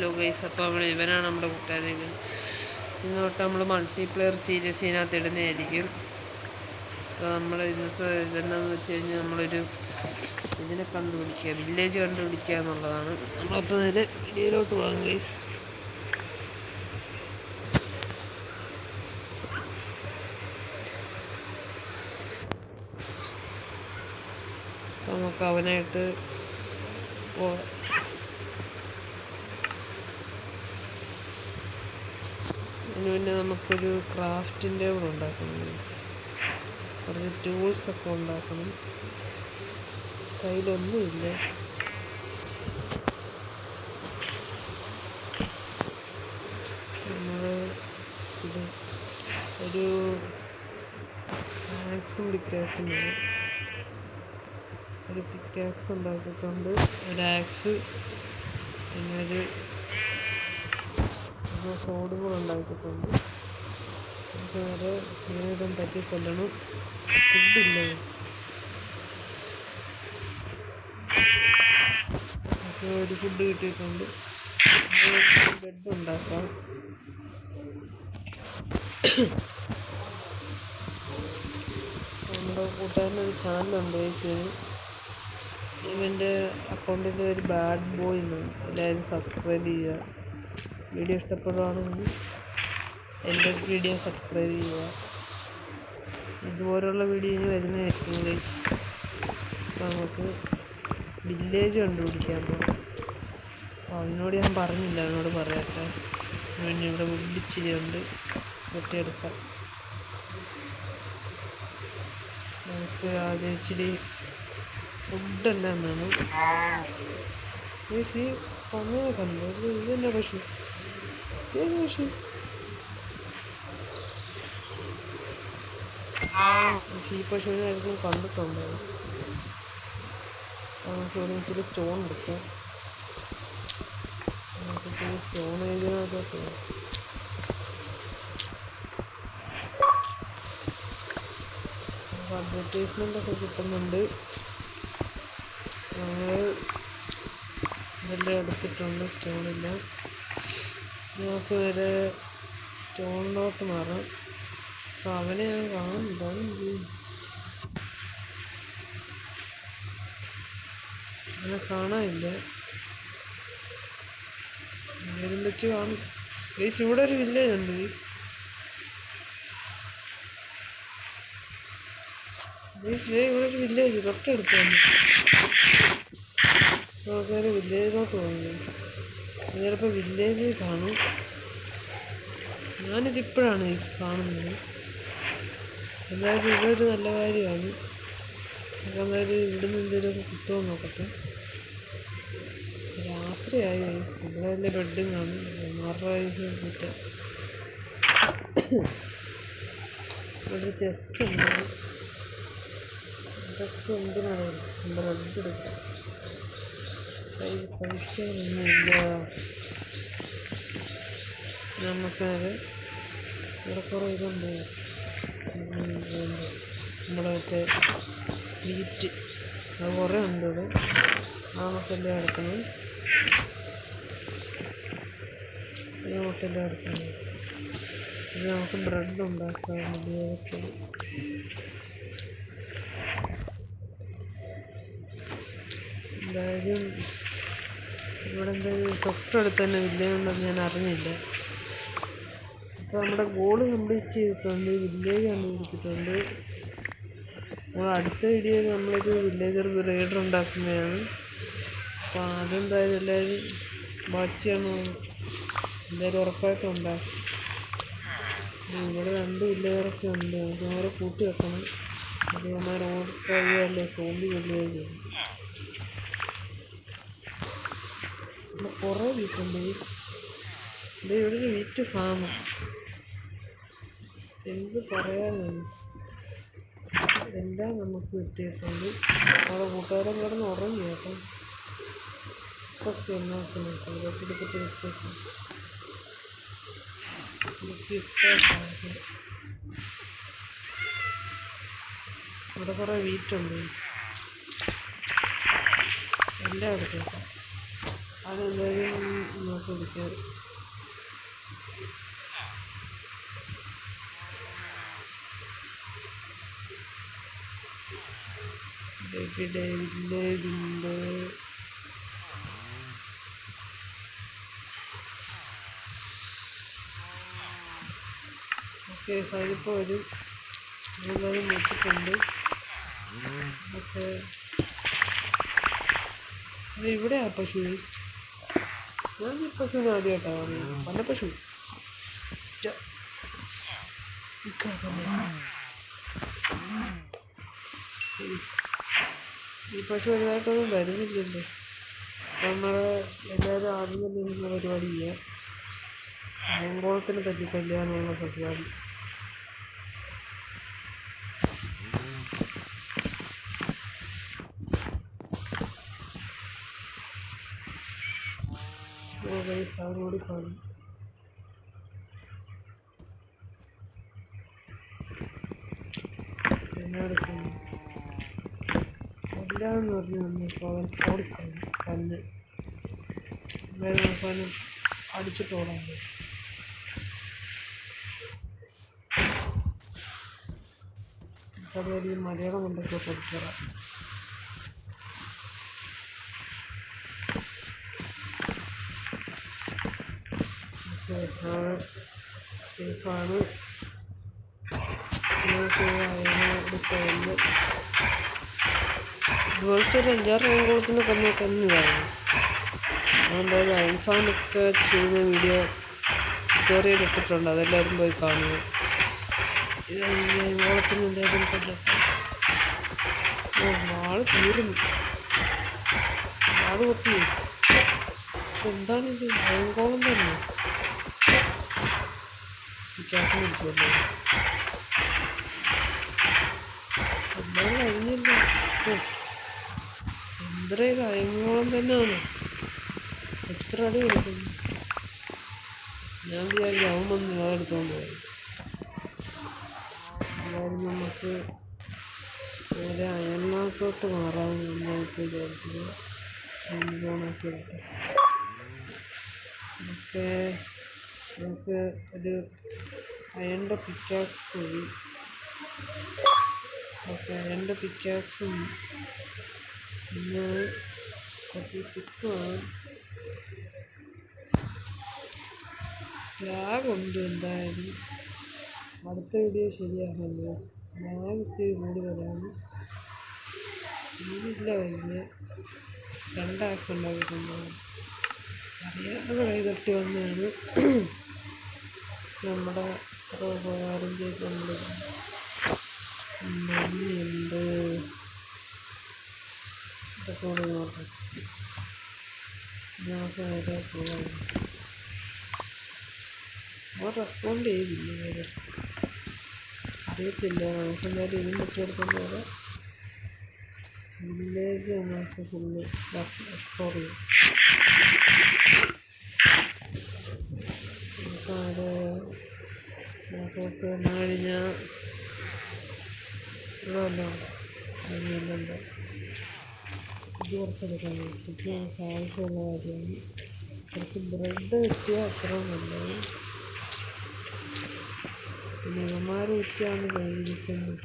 Hello guys, അപ്പോൾ ഇവനാണ് നമ്മുടെ കൂട്ടുകാരൻ. ഇന്നോട്ട് നമ്മൾ മൾട്ടിപ്ലെയർ സീരീസ് ഇതിനകത്ത് ഇടുന്നതായിരിക്കും. അപ്പോൾ നമ്മൾ ഇന്നത്തെ ഇതെന്താണെന്ന് വെച്ച് കഴിഞ്ഞാൽ നമ്മളൊരു ഇതിനെ കണ്ടുപിടിക്കുക, വില്ലേജ് കണ്ടുപിടിക്കുക എന്നുള്ളതാണ്. നമ്മളപ്പോൾ നേരെ വീഡിയോയിലോട്ട് പോകാം ഗൈസ്. നമുക്ക് അവനായിട്ട് പോകാം. അതിന് മുന്നേ നമുക്കൊരു ക്രാഫ്റ്റിൻ്റെ കൂടെ ഉണ്ടാക്കണം ഗൈസ്. കുറച്ച് ടൂൾസൊക്കെ ഉണ്ടാക്കണം. കയ്യിലൊന്നുമില്ല. നമ്മൾ ഇത് ഒരു ആക്സും പിക്കാക്സും വേണം. ഒരു പിക്കാക്സ് ഉണ്ടാക്കിയിട്ടുണ്ട്, ഒരു ആക്സ്, പിന്നെ ഒരു സോഡും കൂടെ ഉണ്ടാക്കിയിട്ടുണ്ട്. നമുക്ക് നേരെ നേരിടും പറ്റി കൊല്ലണം. ഫുഡില്ല, നമുക്ക് ഒരു ഫുഡ് കിട്ടിയിട്ടുണ്ട്. ബ്രെഡ് ഉണ്ടാക്കാം. നമ്മുടെ കൂട്ടുകാരനൊരു ചാനലുണ്ട് ഗൈസ്. ഇവൻ്റെ അക്കൗണ്ടിൻ്റെ ഒരു ബാഡ് ബോയ് എന്നാണ്. എല്ലാവരും സബ്സ്ക്രൈബ് ചെയ്യുക. വീഡിയോ ഇഷ്ടപ്പെടുകയാണെങ്കിൽ എൻ്റെ വീഡിയോ സബ്സ്ക്രൈബ് ചെയ്യുക. ഇതുപോലുള്ള വീഡിയോ ഇനി വരുന്നതായിരിക്കും ഗൈസ്. അപ്പോൾ നമുക്ക് വില്ലേജ് കണ്ടുപിടിക്കാൻ പോകാം. അപ്പോൾ അവനോട് ഞാൻ പറഞ്ഞില്ല, അവനോട് പറയട്ടെ. പിന്നെ ഇവിടെ മുടിച്ചിരി ഉണ്ട്, വെട്ടിയെടുക്കാം. നമുക്ക് ആദ്യം ഇച്ചിരി ഫുഡെല്ലാം വേണം ഗൈസ്. ഈ പന്നിയെ കണ്ടു, ഇത് തന്നെ പശു, ഇതേത് പശു? ഈ പശുവിനെ ആയിരിക്കും കണ്ടിട്ടുണ്ട്. നമുക്ക് ഇവിടെ ഇച്ചിരി സ്റ്റോൺ എടുക്കാം. നമുക്കിച്ചിരി സ്റ്റോൺ ഏരിയയിലൊക്കെ പോകാം. നമുക്ക് അഡ്വർടൈസ്മെൻ്റൊക്കെ കിട്ടുന്നുണ്ട്. നമ്മൾ ഇതെല്ലാം എടുത്തിട്ടുണ്ട്, സ്റ്റോണില്ല. നമുക്ക് വരെ സ്റ്റോണിലോട്ട് മാറാം. അപ്പോൾ അവനെ ഞാൻ കാണുന്നില്ല, അവനെ കാണാനില്ല. നേരം വെച്ച് കാണും ഗൈസ്. ഇവിടെ ഒരു വില്ലേജ് ഉണ്ട് ഗൈസ്. ഇവിടെ ഒരു വില്ലേജ് തൊട്ടടുത്താണ്. നമുക്കൊരു വില്ലേജിലോട്ട് പോകുന്നത്. ചിലപ്പോൾ വില്ലേജ് കാണും. ഞാനിതിപ്പോഴാണ് ഗൈസ് കാണുന്നത്. എന്തായാലും ഇതൊരു നല്ല കാര്യമാണ്. നമുക്ക് എന്തായാലും ഇവിടുന്ന് എന്തെങ്കിലുമൊക്കെ കിട്ടുമോ നോക്കട്ടെ. രാത്രിയായി ഗൈസ്. ഇവിടെ വല്ല ബെഡും കാണും. 6 കിട്ടുക. ഇവിടെ ചെസ്റ്റ് ഉണ്ട്. ഇതൊക്കെ എന്തിനാണ് ബ്രെഡ് എടുക്കാം. കഴിക്കാനൊന്നുമില്ല. നമുക്കത് ഇവിടെ കുറേ ഇതുണ്ട്. നമ്മുടെ മറ്റേ വീറ്റ് അത് കുറേ ഉണ്ട് ഇവിടെ. നമുക്കെല്ലാം എടുക്കണം. നമുക്കെല്ലാം എടുക്കണം. ഇത് നമുക്ക് ബ്രെഡ് ഉണ്ടാക്കാം. ഉപയോഗിക്കാം. എന്തായാലും ഇവിടെ എന്തായാലും തൊട്ടടുത്ത് തന്നെ വില്ലേജ് ഉണ്ടെന്ന് ഞാൻ അറിഞ്ഞില്ല. അപ്പോൾ നമ്മുടെ ഗോള് കംപ്ലീറ്റ് ചെയ്തിട്ടുണ്ട്, വില്ലേജ് കണ്ടുപിടിച്ചിട്ടുണ്ട്. നമ്മൾ അടുത്ത വീഡിയോയിൽ നമ്മളൊരു വില്ലേജർ റൈഡർ ഉണ്ടാക്കുന്നതാണ്. അപ്പോൾ അതെന്തായാലും എല്ലാവരും വാച്ച് ചെയ്യണം. എന്തായാലും ഉറപ്പായിട്ടും ഉണ്ടാക്കും. ഇവിടെ 2 വില്ലേജറൊക്കെ ഉണ്ട്. നമുക്ക് അവരെ കൂട്ടി വെക്കണം. അത് നമ്മൾ ഓടിക്കഴിയല്ലേ സോംബി വില്ലേജ്. കുറേ വീട്ടുണ്ട്. ഇത് ഇവിടെ ഒരു വീറ്റ് ഫാം. എന്ത് പറയാനാണ്, എല്ലാം നമുക്ക് കിട്ടിയിട്ടുണ്ട്. നമ്മുടെ കൂട്ടുകാരൻ കിടന്ന് ഉറങ്ങി കേട്ടോ. ഇതൊക്കെ എന്നാക്കുന്നു ഇതൊക്കെ എടുത്തിട്ട് വെച്ചേക്കും. ഇവിടെ കുറേ വീറ്റുണ്ട്. എല്ലാം എടുത്തേക്കാം. അതെന്തായാലും നോക്കി വിളിക്കാം. ഇവിടെ വില്ലേജുണ്ട്. ഓക്കെ, സൈനിപ്പോൾ വരും. എല്ലാവരും വെച്ചിട്ടുണ്ട്. ഓക്കെ, ഇവിടെയാ പശു. ഞാൻ ഈ പശുവിനെ ആദ്യമായിട്ടാണ് കാണുന്നത്. പല പശു ഈ പശു വലുതായിട്ടൊന്നും തരുന്നില്ലല്ലോ. നമ്മൾ എല്ലാവരും ആദ്യം തന്നെ ഇരുന്ന പരിപാടി ചെയ്യാം. അയങ്കോളത്തിന് പറ്റി കല്യാണമുള്ള പരിപാടി. അവരോട് കാണും. എല്ലായിടത്തും എല്ലാന്ന് പറഞ്ഞു വന്നപ്പോൾ അവൻ ഓടിക്കളഞ്ഞു. കല്ല് അവസാനം അടിച്ചിട്ടോടാൻ. അതുവരെ മലയാളം കൊണ്ടൊക്കെ കൊടുക്കാം. സേഫാണ്. ഇതുപോലത്തെ ഒരു 5-6 അയൻകുളത്തിനെ കൊന്നതാണ്. അതുകൊണ്ടായാലും അയൻഫാമൊക്കെ ചെയ്യുന്ന വീഡിയോ ഷെയർ ചെയ്തിട്ടുണ്ട്. അതെല്ലാവരും പോയി കാണുക. ഇത് അയൻകുളത്തിന് എന്തായാലും കൊല്ലട്ടെ. വാള് തീർന്നു. വാള് പൊട്ടി. എന്താണിത്? അയൻകുളം തന്നെ ക്യാഷ് മേടിക്കുമല്ലോ. എല്ലാം കഴിഞ്ഞില്ല. എന്തര അയങ്കോളം തന്നെയാണ്. എത്ര അടി കൊടുക്കുന്നു. ഞാൻ വിചാരിച്ചു അവൻ വന്ന് അതെടുത്തോണ്ട് പോയി. എല്ലാവരും നമുക്ക് നേരെ അയലിനകത്തോട്ട് മാറാമെന്ന് എന്നായിട്ട് വിചാരിച്ചത്. ഓണാക്കി എടുക്കാം. നമുക്ക് ഒരു അയണിൻ്റെ പിക്കാക്സ് മതി. ഓക്കെ, അയണിൻ്റെ പിക്കാക്സും പിന്നെ കുറച്ച് സ്റ്റിക്കുമാണ്. സ്ലാഗുണ്ട്. എന്തായാലും അടുത്ത വീഡിയോ ശരിയാകുമല്ലോ. സ്ലാഗ് ഇച്ചിരി കൂടുതലാണ്. ഇല്ല, വലിയ 2 ആക്സ് ഉണ്ടാക്കിയിട്ടുണ്ടാകും. അറിയാതെ കൈ തട്ടി വന്നതാണ്. നമ്മുടെ ഉപകാരം ചെയ്തുകൊണ്ട് മഞ്ഞുണ്ട്. ഇതൊക്കെ കൂടെ നോക്കാം. നമുക്ക് നേരെ പോകാം. അവർ റെസ്പോണ്ട് ചെയ്തില്ല. വേറെ അറിയത്തില്ല. നമുക്ക് എന്തായാലും ഇതും പറ്റിയെടുക്കൊണ്ട് വരാം. വില്ലേജ് നമുക്ക് ഫുള്ള് എക്സ്പ്ലോർ ചെയ്യും. നമുക്കൊക്കെ വന്നു കഴിഞ്ഞാൽ ഇതല്ലോ അങ്ങനെയല്ലോ. ഇത് കുറച്ചെടുക്കാൻ പറ്റും. നമുക്ക് ആവശ്യമുള്ള കാര്യമാണ്. കുറച്ച് ബ്രെഡ് കിട്ടിയാൽ അത്ര നല്ലത്. പിന്നെ ഇവന്മാർ കിട്ടിയാണ് കഴിക്കുന്നത്.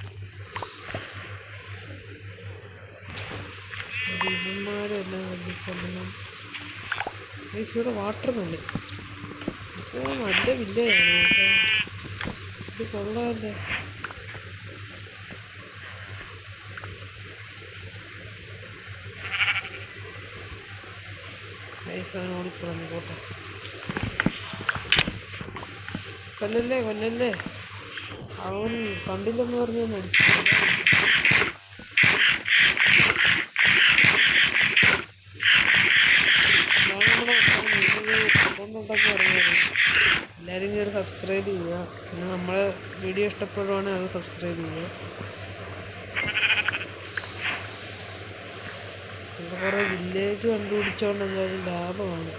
ഇവന്മാരെല്ലാം കഴിക്കണം. ഇവിടെ വാട്ടർ മതി. നല്ല വില്ലയാണ് കേട്ടോ. ഇത് കൊള്ളാമല്ലേ. നൈസാണ്. ഓടിക്കളഞ്ഞു പോട്ടെ. കൊല്ലല്ലേ കൊല്ലല്ലേ. അവൻ കണ്ടില്ലെന്ന് പറഞ്ഞ് അടിച്ചു. ഉണ്ടെന്ന് പറഞ്ഞത് എല്ലാവരും കയറി സബ്സ്ക്രൈബ് ചെയ്യുക. പിന്നെ നമ്മളെ വീഡിയോ ഇഷ്ടപ്പെടുവാണെങ്കിൽ അത് സബ്സ്ക്രൈബ് ചെയ്യുക. നമുക്ക് കുറേ വില്ലേജ് കണ്ടുപിടിച്ചോണ്ട് എന്തായാലും ലാഭമാണ്.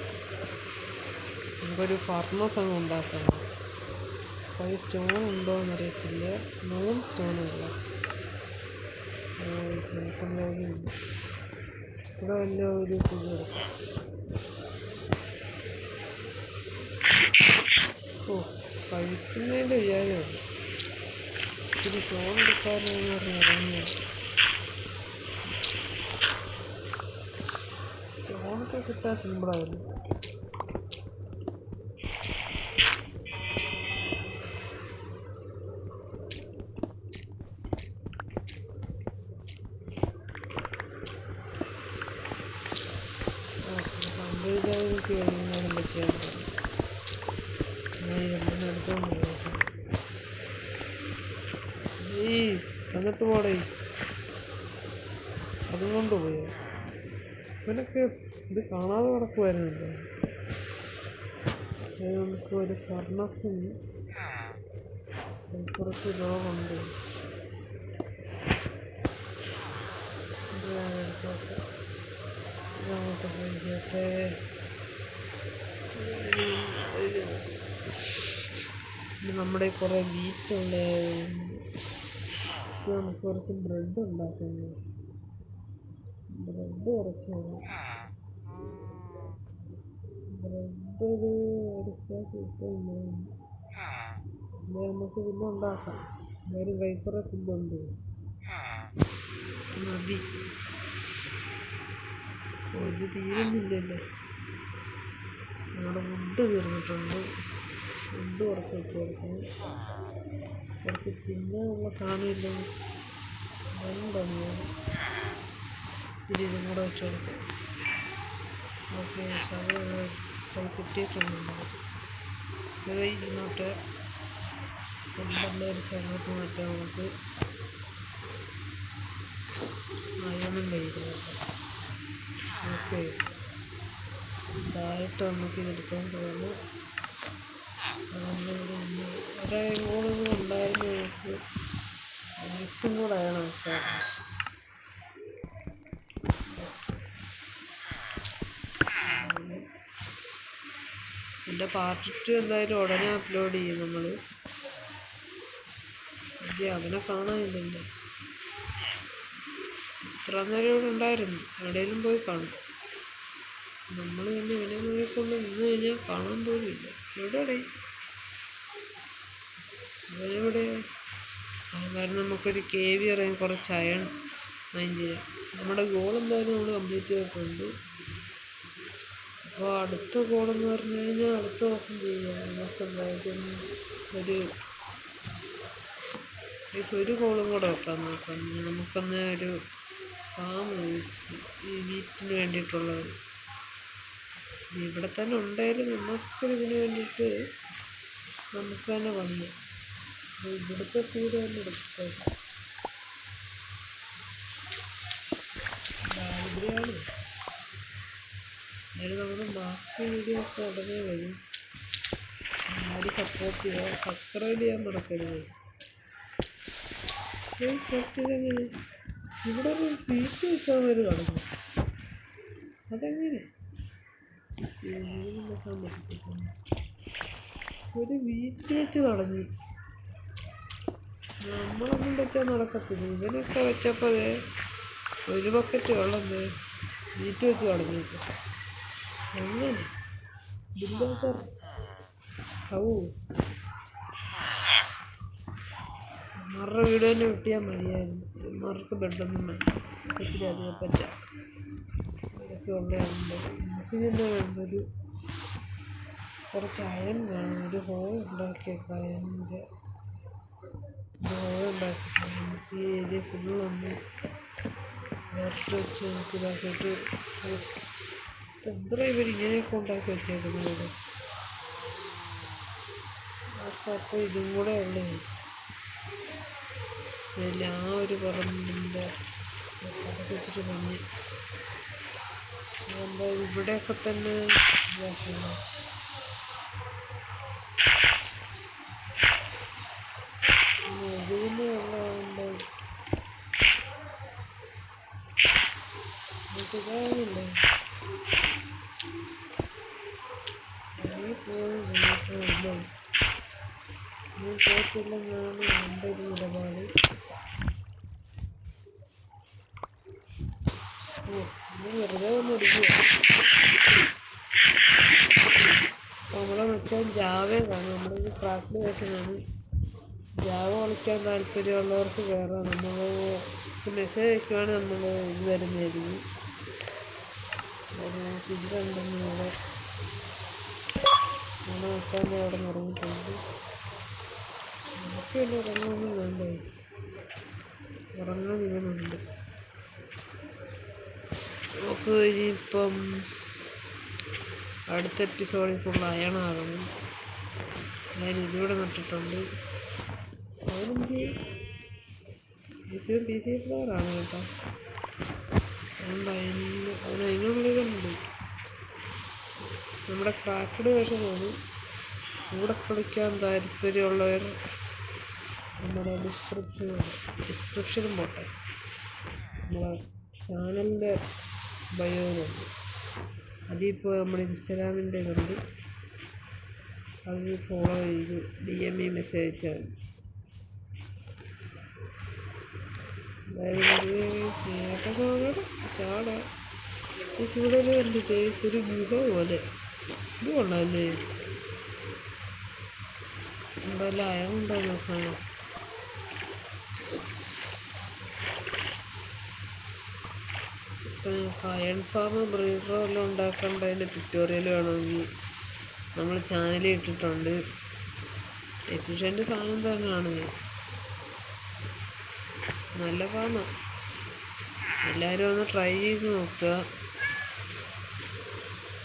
നമുക്കൊരു ഫർണസ് അങ്ങ് ഉണ്ടാക്കണം. അപ്പോൾ ഈ സ്റ്റോൺ ഉണ്ടോ എന്നറിയത്തില്ല. 3 സ്റ്റോണല്ല. ഇവിടെ വല്ല ഒരു പുതിയ ഓ, കഴിക്കുന്നതിൻ്റെ വിചാരമാണ്. ഇത്തിരി ചോറെടുക്കാനെന്ന് പറഞ്ഞ് ഇറങ്ങിയത്. ചോറൊക്കെ കിട്ടാൻ സിമ്പിളായിരുന്നു. സംഭവിക്കാതിരിക്കും കഴിയുന്നതിനും പറ്റിയാണ് ഞാൻ രണ്ടെണ്ണം എടുത്തുകൊണ്ട് പോയത്. എന്നിട്ട് പോടേ അതും കൊണ്ടുപോയോ? ഇവനൊക്കെ ഇത് കാണാതെ കിടക്കുമായിരുന്നല്ലോ. നമുക്ക് ഒരു ഫർണസും കുറച്ച് രോഗമുണ്ട്. ഇതങ്ങോട്ട് കഴിക്കട്ടെ. നമ്മുടെ കുറേ വീറ്റുള്ള നമുക്ക് കുറച്ച് ബ്രെഡ് ഉണ്ടാക്കുന്നു. ബ്രെഡ് കുറച്ച് ബ്രെഡ് ഒരു സ്റ്റേക്ക് കിട്ടുന്നു. നമുക്ക് പിന്നെ ഉണ്ടാക്കാം. എന്തായാലും കൈക്കുറേ ഫുഡുണ്ട്. മതി. ഇത് തീരുന്നില്ലല്ലോ. നമ്മുടെ ഫുഡ് തീർന്നിട്ടുണ്ട്. ഫുഡ് കുറച്ച് വെച്ച് കൊടുക്കണം. കുറച്ച് തിന്നാനുള്ള സാധനമില്ല. എന്താണ് ഇതും കൂടെ വെച്ച് കൊടുക്കും. ഓക്കെ, അത് കിട്ടിയിട്ടുണ്ട്. ഇരുന്നോട്ട് ഒരു സ്ഥലത്ത് മാറ്റാൻ നമുക്ക് അയണം കഴിക്കുന്നത്. ഓക്കെ, ഇതായിട്ട് നമുക്ക് ഇതെടുത്തോണ്ട് പോകുന്നു. ഒരേകൂടെ ഉണ്ടായിരുന്നു. നമുക്ക് മിക്സും കൂടെ ആണ് വെക്കാൻ. എൻ്റെ പാർട്ട് 2 എന്തായാലും ഉടനെ അപ്ലോഡ് ചെയ്യും നമ്മൾ. അവനെ കാണാനില്ലല്ലോ. ഇത്ര നേരം ഇവിടെ ഉണ്ടായിരുന്നു. എവിടെയെങ്കിലും പോയി കാണും. നമ്മൾ പിന്നെ ഇവനെ നോക്കിക്കൊണ്ട് നിന്ന് കഴിഞ്ഞാൽ കാണാൻ പോലുമില്ല. എവിടെയാടേ അവനെവിടെ? കാരണം നമുക്കൊരു KV ഇറങ്ങി കുറച്ച് അയൺ മൈൻഡ് ചെയ്യാം. നമ്മുടെ ഗോൾ എന്തായാലും നമ്മൾ കംപ്ലീറ്റ് ചെയ്തിട്ടുണ്ട്. അപ്പോൾ അടുത്ത ഗോളെന്ന് പറഞ്ഞു കഴിഞ്ഞാൽ അടുത്ത ദിവസം ചെയ്യാം. നമുക്ക് എന്തായാലും ഒരു ഗോളും കൂടെ വെക്കാൻ നോക്കാം. നമുക്കൊന്ന് ഒരു ഫാം ഈ വീറ്റിന് വേണ്ടിയിട്ടുള്ളത് ഇവിടെ തന്നെ ഉണ്ടായാലും നമുക്കിതിന് വേണ്ടിയിട്ട് നമുക്ക് തന്നെ വന്നു. ഇവിടുത്തെ സീഡ് തന്നെ എടുക്കാം. ദാരിദ്ര്യമാണ്. എന്നാലും നമ്മൾ ബാക്കി വീഡിയോ ഒക്കെ ഉടനെ വരും. ആരും സപ്പോർട്ട് ചെയ്യുക. സബ്സ്ക്രൈബ് ചെയ്യാൻ മറക്കരുത്. ഇതെങ്ങനെ ഇവിടെ ഒരു വീറ്റ് വെച്ചാൽ വരെ കളഞ്ഞു? അതെങ്ങനെ ഒരു വീറ്റ് വെച്ച് കളഞ്ഞു? നമ്മളൊന്നും പറ്റാൻ നടക്കത്തില്ല. ഇവനൊക്കെ വെച്ചപ്പോൾ ഒരു ബക്കറ്റ് വെള്ളം വീറ്റ് വെച്ച് കളഞ്ഞു. എങ്ങനെ ബില്ലാത്ത മറുടെ വീട് തന്നെ കിട്ടിയാൽ മതിയായിരുന്നു. മറുക്ക് ബെഡൊന്നും വേണ്ട. ഒത്തിരി അധികം പറ്റാം. ഇതൊക്കെ ഉള്ളതുണ്ട്. നമുക്ക് തന്നെ വേണ്ട കുറച്ച് അയൺ വേണം. ഒരു ഹോൾ ഉണ്ടാക്കിയേക്കാം. അയണിൻ്റെ ഹോൾ ഉണ്ടാക്കിയിട്ട് നമുക്ക് ഈ ഏരിയ ഫുള്ളൊന്ന് നേരത്തെ വെച്ച് നമുക്ക് ഇതാക്കിയിട്ട് എന്താ ഇവരിങ്ങനെയൊക്കെ ഉണ്ടാക്കി വെച്ചേക്കുന്നത്. അപ്പോൾ ഇതും കൂടെ ഉള്ളു. അതിൽ ആ ഒരു പറമ്പിൻ്റെ അതൊക്കെ വെച്ചിട്ട് പണി. എന്താ ഇവിടെയൊക്കെ തന്നെ ഇതാക്കണം. ഒഴുകുന്ന വെള്ളമുണ്ട്. ഇതാകില്ലേ നീ പോയില്ലേ? നീ പോത്തില്ലെന്നാണ് എൻ്റെ ഒരു നിലപാട്. നീ വെറുതെ ഒന്ന് ഇരിക്കുക. നമ്മളെ വെച്ചാൽ ജാവയാണ്, നമ്മുടെ ഒരു ക്രാഫ്റ്റ് വേഷനാണ്. ജാവ കളിക്കാൻ താല്പര്യമുള്ളവർക്ക് കയറാം. നമ്മൾ മെസ്സേജ് അയക്കുവാണെങ്കിൽ നമ്മൾ ഇത് വരുന്നതായിരിക്കും. ഒരു ഇതിലുണ്ടെന്ന് ഇവിടെ നമ്മളെ വെച്ചാൽ അവിടെ നിറഞ്ഞിട്ടുണ്ട്. നമുക്ക് വലിയ ഉറങ്ങൊന്നും വേണ്ടേ, ഉറങ്ങാൻ ഇവനുണ്ട്. നമുക്ക് ഇനിയിപ്പം അടുത്ത എപ്പിസോഡിൽ ഫുൾ അയണാകണം. ഞാൻ ഇതിവിടെ നട്ടിട്ടുണ്ട്. അവനെനിക്ക് പി സി ഫ്ലവറാണ് കേട്ടോ. അതുകൊണ്ട് അതിനുള്ളിലുണ്ട് നമ്മുടെ ക്രാഫ്റ്റ് വേഷനാണ്. കൂടെ കളിക്കാൻ താല്പര്യമുള്ളവർ നമ്മുടെ ഡിസ്ക്രിപ്ഷനും പോട്ടെ, നമ്മളെ ചാനലിൻ്റെ ബയോയിലുണ്ട്. അതിപ്പോൾ നമ്മുടെ ഇൻസ്റ്റാഗ്രാമിൻ്റെ ഉണ്ട്, അത് ഫോളോ ചെയ്ത് DM മെസ്സേജ് അയച്ചാൽ ചാട ഇവിടെ ഉണ്ട്. തേസ് ഒരു ഗുഹ പോലെ, ഇത് കൊള്ളാമല്ലേ? എന്തായാലും അയമുണ്ടോ നോക്കാം. അയൺ ഫാം ബ്രീഡറോ എല്ലാം ഉണ്ടാക്കേണ്ടതിൻ്റെ ട്യൂട്ടോറിയൽ വേണമെങ്കിൽ നമ്മൾ ചാനലിൽ ഇട്ടിട്ടുണ്ട്. എഫിഷ്യൻ്റ് സാധനം തന്നെയാണ് ഗൈസ്, നല്ല ഫാമാണ്. എല്ലാവരും ഒന്ന് ട്രൈ ചെയ്ത് നോക്കുക.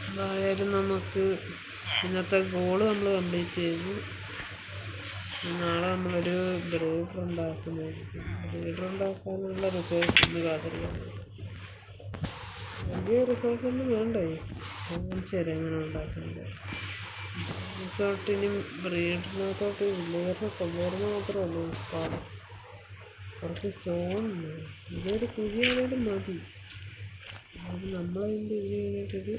എന്തായാലും നമുക്ക് ഇന്നത്തെ ഗോള് നമ്മൾ കംപ്ലീറ്റ് ചെയ്തു. നാളെ നമ്മളൊരു ബ്രീഡർ ഉണ്ടാക്കുന്നതായിരിക്കും. ബ്രീഡർ ഉണ്ടാക്കാനുള്ള റിസോഴ്സ് ഇന്ന് കാത്തിരിക്കണം. വലിയ റിസോഴ്സ് ഒന്നും വേണ്ടേ, ശരി എങ്ങനെ ഉണ്ടാക്കുന്നത്. റിസോർട്ടിന് ബ്രീഡറിനകത്തോട്ട് വില്ലേജറിനെ കൊണ്ടുവരുന്ന മാത്രമേ ഉള്ളൂ പാടം. കുറച്ച് സ്റ്റോൺ ഇതൊരു കുഴിയാണേലും മതി. അത് നമ്മളതിൻ്റെ ഇത് കഴിഞ്ഞിട്ടൊരു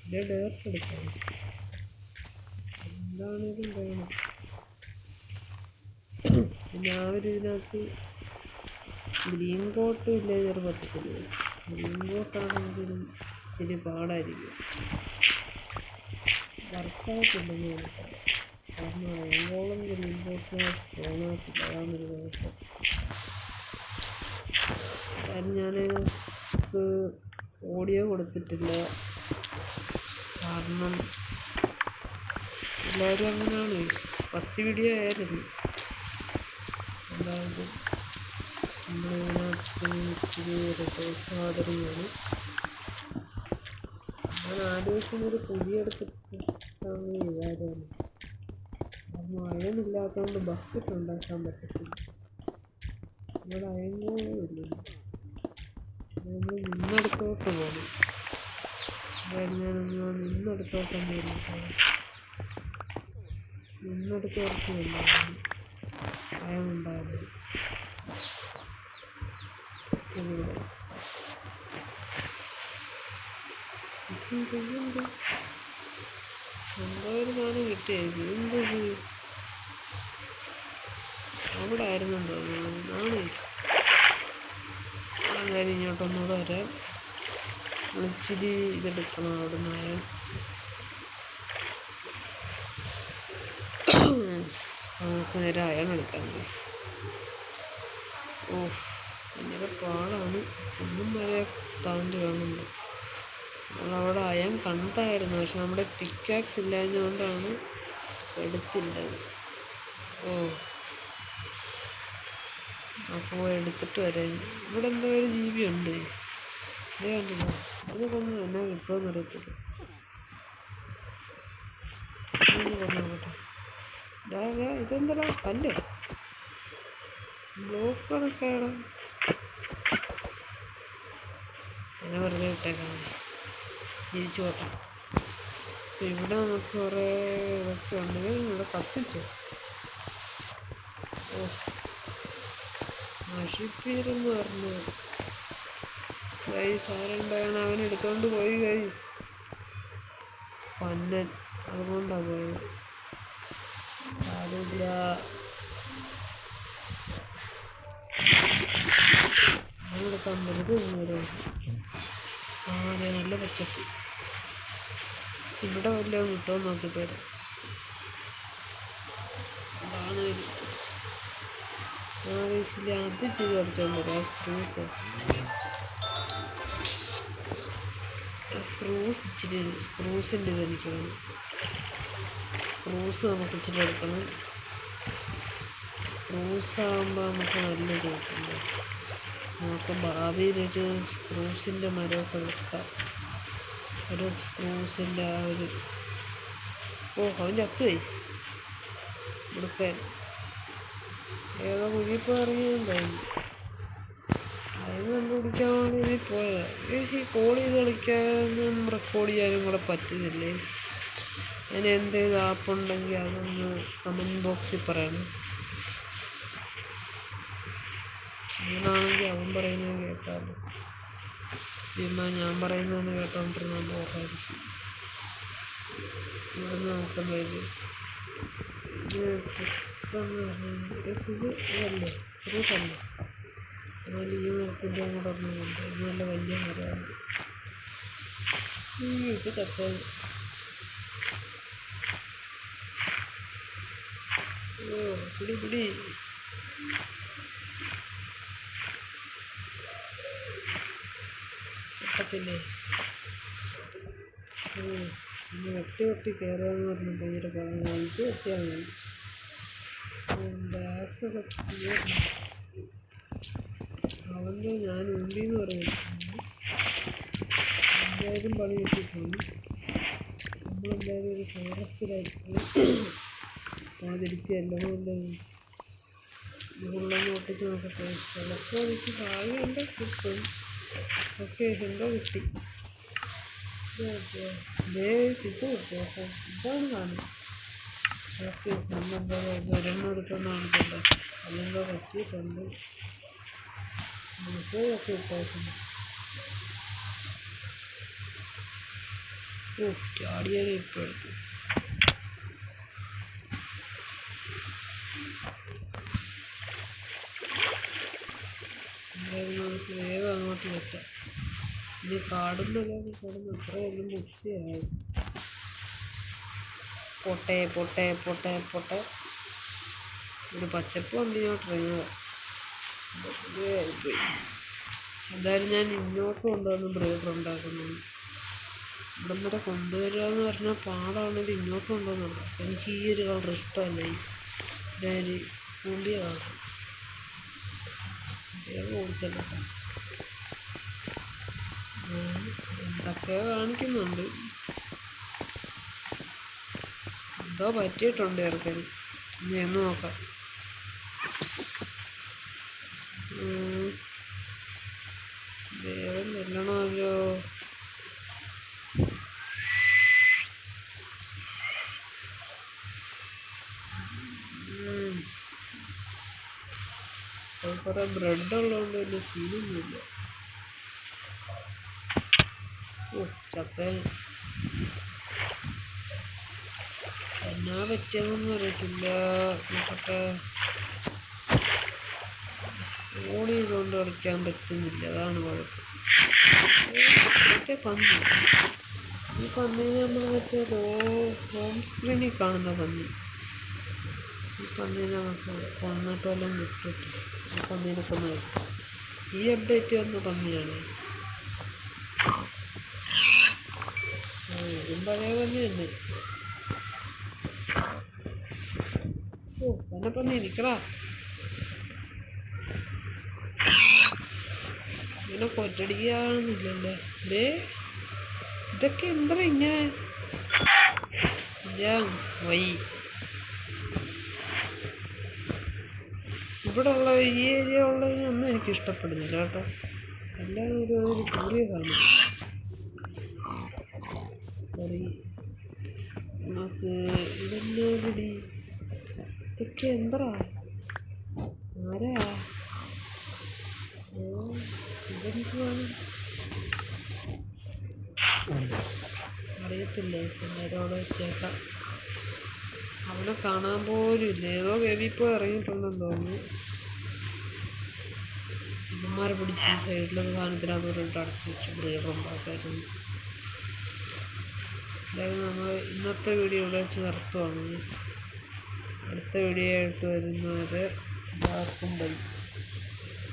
ഇതേ ഡയറക്റ്റ് എടുക്കണം. എന്താണേലും വേണം. പിന്നെ ആ ഒരു ഇതിനകത്ത് ഗ്രീൻ കോട്ട് വില്ലേജർ പറ്റത്തില്ല. ഗ്രീൻ കോട്ടാണെങ്കിലും ഇച്ചിരി പാടായിരിക്കും, വർക്കായിട്ടില്ലെന്ന് നോക്കാം. കാരണം അയങ്കോളം ഗ്രീൻ കോട്ടിന് തോന്നാത്തില്ല, അതാണൊരു കുഴപ്പം. കാരണം ഞാൻ ഓഡിയോ കൊടുത്തിട്ടില്ല, കാരണം എല്ലാവരും അങ്ങനെയാണ്. ഫസ്റ്റ് വീഡിയോ ആയിരുന്നു. അതായത് നമ്മളിതിനകത്ത് ഇച്ചിരി റിസോഴ്സ് ഓർഡറിങ്ങാണ്. ഞാൻ ആദ്യം ഒരു കുഴിയെടുത്തിട്ടാണ് വിചാരമാണ്. കാരണം അയണില്ലാത്തതുകൊണ്ട് ബക്കറ്റ് ഉണ്ടാക്കാൻ പറ്റത്തില്ല. ഇവിടെ അയങ്ങോളില്ല, നമ്മൾ നിന്നെടുത്തോട്ട് പോകണം. അതായത് ഞാനൊന്ന് നിന്നെടുത്തോട്ടൊന്നും നിന്നെടുത്ത് കുറച്ചുണ്ടായിരുന്നു അയമുണ്ടായിരുന്നു. ഇതെന്ത് എന്തോ ഒരു സാധനം കിട്ടിയത്, എന്തത് അവിടെ ആയിരുന്നെന്ന് തോന്നുന്നു. നാണീസ് അങ്ങനെ ഇങ്ങോട്ടൊന്നുകൂടെ വരാം. ഇച്ചിരി ഇതെടുക്കണം അവിടെ നിന്ന്. നമുക്ക് നേരെ അയൺ എടുക്കാം ഗൈസ്. ഭയങ്കര പാടാണ്, ഒന്നും വരെ താണ്ടി കാണുന്നു. നമ്മളവിടെ അയൺ കണ്ടായിരുന്നു, പക്ഷെ നമ്മുടെ പിക്കാക്സ് ഇല്ലാഞ്ഞതുകൊണ്ടാണ് എടുത്തില്ലത്. അപ്പോൾ എടുത്തിട്ട് വരാൻ. ഇവിടെ എന്തോ ഒരു ജീവിയുണ്ട് ഗൈസ്, ഇത് കണ്ടില്ല. ഇത് കൊന്നു എന്നാ കിട്ടുമെന്ന് അറിയത്തില്ല. കൊന്നോട്ടെ. ഇതെന്താ കല്ലേ ബ്ലോക്ക് കണക്കാണ്. അങ്ങനെ വെറുതെ വിട്ടേക്കാം, തിരിച്ചു പോട്ടെ. അപ്പം ഇവിടെ നമുക്ക് കുറേ ഇതൊക്കെ ഉണ്ടെങ്കിൽ ഇവിടെ കത്തിച്ചു. നശിപ്പീരെന്ന് പറഞ്ഞു ഗൈസ്. ആരുണ്ടായാണ് അവൻ എടുത്തോണ്ട് പോയി ഗൈസ്, പന്നൻ. അതുകൊണ്ടാണ് പോയത്. സാരമില്ല, അതെടുക്കാൻ വലുത്. അതെ, നല്ല പച്ചപ്പ്. ഇവിടെ വല്ലതും കിട്ടുമോ നോക്കിയിട്ട് വരാം. അതാണ് ആവേശിൽ അത് ചെയ്ത് അടിച്ചോണ്ട് വരാം. സ്ക്രൂസ് ഇച്ചിരി സ്ക്രൂസിൻ്റെ ഇത് എനിക്ക് വേണം. സ്ക്രൂസ് നമുക്ക് ഇച്ചിരി എടുക്കണം. സ്ക്രൂസ് ആകുമ്പോൾ നമുക്ക് നല്ലൊരു കിട്ടും. നമുക്ക് ഭാവിയിലൊരു സ്ക്രൂസിൻ്റെ മരമൊക്കെ വെക്കാം. ഒരു സ്ക്രൂസിൻ്റെ ആ ഒരു അവൻ ചത്ത് വയസ്സ് എടുക്കാൻ ഏതോ കുഴിപ്പോൾ ഇറങ്ങിയുണ്ടായിരുന്നു. അതിന് കണ്ടുപിടിക്കാൻ വേണ്ടി പോയതാണ്. ഈ കോൾ ചെയ്ത് കളിക്കാനും റെക്കോർഡ് ചെയ്യാനും കൂടെ പറ്റുന്നില്ലേ? അതിന് എന്തെങ്കിലും ആപ്പുണ്ടെങ്കിൽ അതൊന്ന് കമൻറ്റ് ബോക്സിൽ പറയണം. അങ്ങനാണെങ്കിൽ അവൻ പറയുന്നത് കേൾക്കാമല്ലോ. ചുമ്മാ ഞാൻ പറയുന്നതെന്ന് കേട്ടോണ്ടിരുന്ന ബോറായിരിക്കും. ഇവിടുന്ന് നോക്കുന്നത് ഇതല്ലേ ഫ്രൂട്ടല്ലേ? എന്നാൽ ഈ മരത്തിൻ്റെ കൂടെ ഒന്നുമുണ്ട്. ഇത് നല്ല വലിയ മരമാണ്. ഇത് ചത്തത്. പിടി പറ്റത്തില്ലേ? ഇനി വെട്ടി കയറാമെന്ന് പറഞ്ഞു ഭയങ്കര ഇത് വെട്ടിയാൽ മതി. ബാക്കൊക്കെ അവൻ്റെ ഞാൻ ഉണ്ടീന്ന് പറയുന്നത് എന്തായാലും പണി കിട്ടിയിട്ടുണ്ട്. നമ്മളെന്തായാലും ഒരു ഫോറസ്റ്റിലായിരിക്കും തിരിച്ച് എല്ലാം മുകളിലൊന്ന് ഒട്ടിച്ച് നോക്കട്ടെ. ചിലപ്പോൾ എനിക്ക് ഭാഗ്യമുണ്ട് കിട്ടും. ഓക്കെ എന്തോ കിട്ടി. ഇത് കിട്ടി. അപ്പോൾ ഇതാണ് കാണുന്നത്. ഓക്കെ നമ്മളെന്തായാലും ഒരെണ്ണം എടുത്തൊന്നും കാണിക്കണ്ട. അതെന്തോ പറ്റിയിട്ടുണ്ട്. മെസ്സേജൊക്കെ ഇട്ടായിരുന്നു. ചാടിയാലും ഇപ്പോൾ എടുത്തു. എന്തായാലും നമുക്ക് വേഗം അങ്ങോട്ട് വെട്ടാം. ഇനി കാടുമ്പോഴൊക്കെ കിടന്ന് അത്രയൊന്നും മുച്ചയായി. പൊട്ടെ ഒരു പച്ചപ്പ് വന്നിങ്ങോട്ട് ഇറങ്ങുക. എന്തായാലും ഞാൻ ഇങ്ങോട്ട് കൊണ്ടുവന്ന് ബ്രീഡർ ഉണ്ടാക്കുന്നുണ്ട്. ഇവിടം വരെ കൊണ്ടുവരികയെന്ന് പറഞ്ഞാൽ പാടാണെങ്കിൽ ഇങ്ങോട്ട് കൊണ്ടുവന്നുണ്ട്. എനിക്ക് ഈ ഒരു കളർ ഇഷ്ടമല്ല. ഈ കൂടിയ കളർ വേഗം ഓടിച്ചല്ലോ. എന്തൊക്കെയോ കാണിക്കുന്നുണ്ട്. എന്തോ പറ്റിയിട്ടുണ്ട് ചെറുക്കന്. ഇനി എന്ന് നോക്കാം. വേഗം ചെല്ലണമല്ലോ. കുറേ ബ്രെഡ് ഉള്ളതുകൊണ്ട് വലിയ സീനൊന്നുമില്ല. ചത്തൻ എന്നാ പറ്റിയതെന്നൊന്നും അറിയത്തില്ല. നോക്കട്ടെ. ഓൺ ചെയ്തുകൊണ്ട് കളിക്കാൻ പറ്റുന്നില്ല. അതാണ് കുഴപ്പം. മറ്റേ പന്നി ഈ പന്നീനെ നമ്മൾ മറ്റേ ഹോം സ്ക്രീനിൽ കാണുന്ന പന്നി. ഈ പന്നീനെ നമുക്ക് കൊന്നിട്ട് വല്ലതും വിട്ടിട്ട് ഈ പന്നീനെ കൊന്നു. ഈ അപ്ഡേറ്റ് വന്ന പന്നിയാണ്. ഇതും പഴയ പന്നി തന്നെ. തന്നെ പന്നി ഇരിക്കടാ. ഇങ്ങനെ കൊറ്റടിക്കുകയാണെന്നില്ലല്ലേ? ഇതൊക്കെ എന്താ ഇങ്ങനെ ഇവിടെ ഉള്ള ഈ ഏരിയ ഉള്ളതിനൊന്നും എനിക്ക് ഇഷ്ടപ്പെടുന്നില്ല കേട്ടോ. എല്ലാം ഒരു കൂടിയ കാണും. സോറി. നമുക്ക് ഇതെന്നെ പിടി. ഇതൊക്കെ എന്താ ആരാ? ഇതെന്താണ് അറിയത്തില്ല. എല്ലാവരോടെ വെച്ചേക്കാം. അവനെ കാണാൻ പോലും ഇല്ല. ഏതോ കേവിപ്പോൾ ഇറങ്ങിയിട്ടുണ്ടെന്ന് തോന്നുന്നു. ഇവന്മാരെ പിടിച്ച് സൈഡിലൊരു സാധനത്തിനകത്ത് പറഞ്ഞിട്ട് അടച്ചു വെച്ചു ബ്രീഡർ ഉണ്ടാക്കായിരുന്നു. എന്തായാലും നമ്മൾ ഇന്നത്തെ വീഡിയോ ഇവിടെ വെച്ച് നിർത്തുവാണ്. അടുത്ത വീഡിയോ ആയിട്ട് വരുന്നവരെ എല്ലാവർക്കും ബൈ.